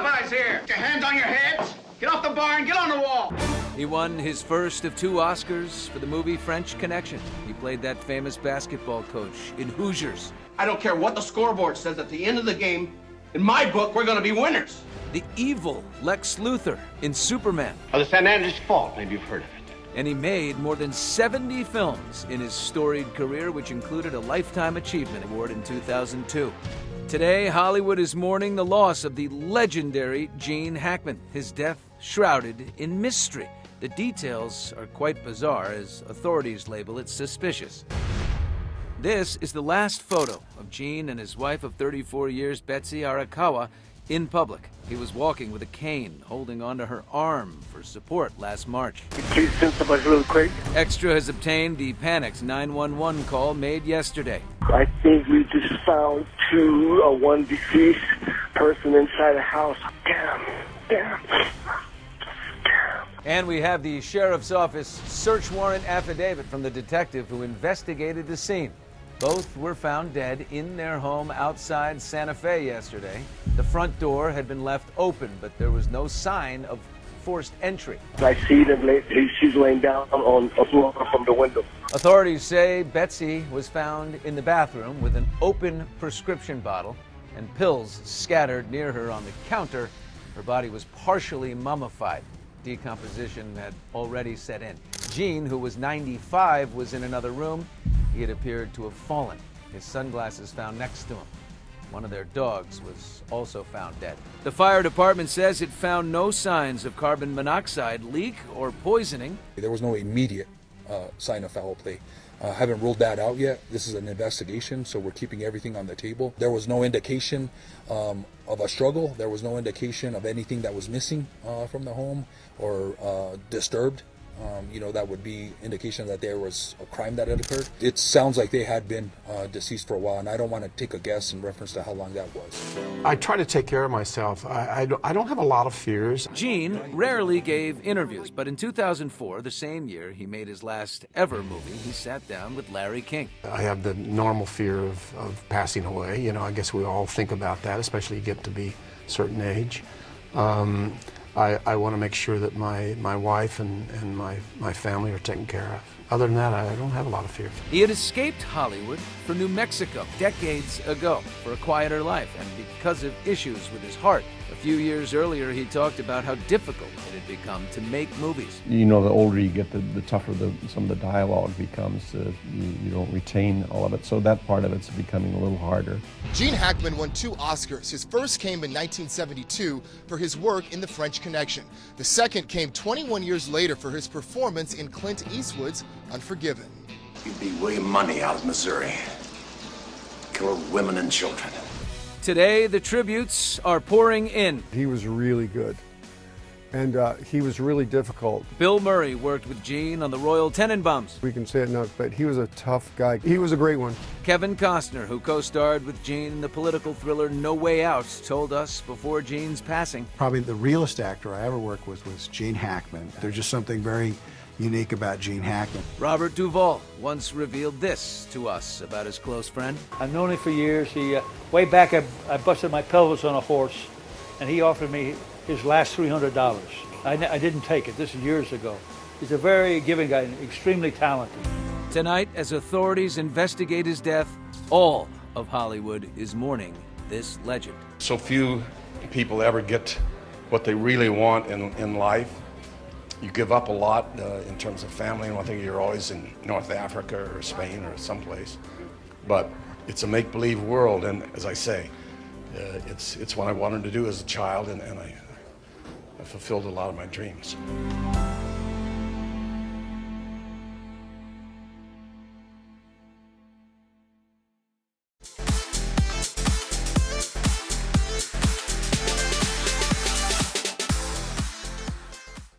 alibis here. Get your hands on your heads. Get off the bar and get on the wall. He won his first of 2 Oscars for the movie French Connection. He played that famous basketball coach in Hoosiers. I don't care what the scoreboard says at the end of the game. In my book, we're going to be winners. The evil Lex Luthor in Superman. The San Andreas Fault, maybe you've heard of it. And he made more than 70 films in his storied career, which included a Lifetime Achievement Award in 2002. Today, Hollywood is mourning the loss of the legendary Gene Hackman, his death shrouded in mystery. The details are quite bizarre, as authorities label it suspicious. This is the last photo of Gene and his wife of 34 years, Betsy Arakawa, in public. He was walking with a cane, holding onto her arm for support last March. Please send somebody really quick. Extra has obtained the panicked 911 call made yesterday. I think we just found one deceased person inside the house. Damn. And we have the sheriff's office search warrant affidavit from the detective who investigated the scene. Both were found dead in their home outside Santa Fe yesterday. The front door had been left open, but there was no sign of forced entry. I see them. She's laying down on a floor from the window. Authorities say Betsy was found in the bathroom with an open prescription bottle and pills scattered near her on the counter. Her body was partially mummified. Decomposition had already set in. Gene, who was 95, was in another room. He had appeared to have fallen. His sunglasses found next to him. One of their dogs was also found dead. The fire department says it found no signs of carbon monoxide leak or poisoning. There was no immediate sign of foul play. Haven't ruled that out yet. This is an investigation, so we're keeping everything on the table. There was no indication of a struggle. There was no indication of anything that was missing from the home or disturbed. That would be indication that there was a crime that had occurred. It sounds like they had been deceased for a while, and I don't want to take a guess in reference to how long that was. I try to take care of myself. I don't have a lot of fears. Gene rarely gave interviews, but in 2004, the same year he made his last ever movie, he sat down with Larry King. I have the normal fear of passing away. I guess we all think about that, especially you get to be a certain age. I want to make sure that my wife and my family are taken care of. Other than that, I don't have a lot of fear. He had escaped Hollywood for New Mexico decades ago for a quieter life and because of issues with his heart. A few years earlier, he talked about how difficult it had become to make movies. The older you get, the tougher some of the dialogue becomes. You don't retain all of it, so that part of it's becoming a little harder. Gene Hackman won 2 Oscars. His first came in 1972 for his work in The French Connection. The second came 21 years later for his performance in Clint Eastwood's Unforgiven. You beat William Money out of Missouri. Killed women and children. Today, the tributes are pouring in. He was really good, and he was really difficult. Bill Murray worked with Gene on the Royal Tenenbaums. We can say it enough, but he was a tough guy. He was a great one. Kevin Costner, who co-starred with Gene in the political thriller No Way Out, told us before Gene's passing. Probably the realest actor I ever worked with was Gene Hackman. There's just something very unique about Gene Hackman. Robert Duvall once revealed this to us about his close friend. I've known him for years. Way back, I busted my pelvis on a horse, and he offered me his last $300. I didn't take it. This is years ago. He's a very giving guy, extremely talented. Tonight, as authorities investigate his death, all of Hollywood is mourning this legend. So few people ever get what they really want in life. You give up a lot in terms of family, and I think you're always in North Africa or Spain or someplace. But it's a make-believe world, and as I say, it's what I wanted to do as a child, and I fulfilled a lot of my dreams.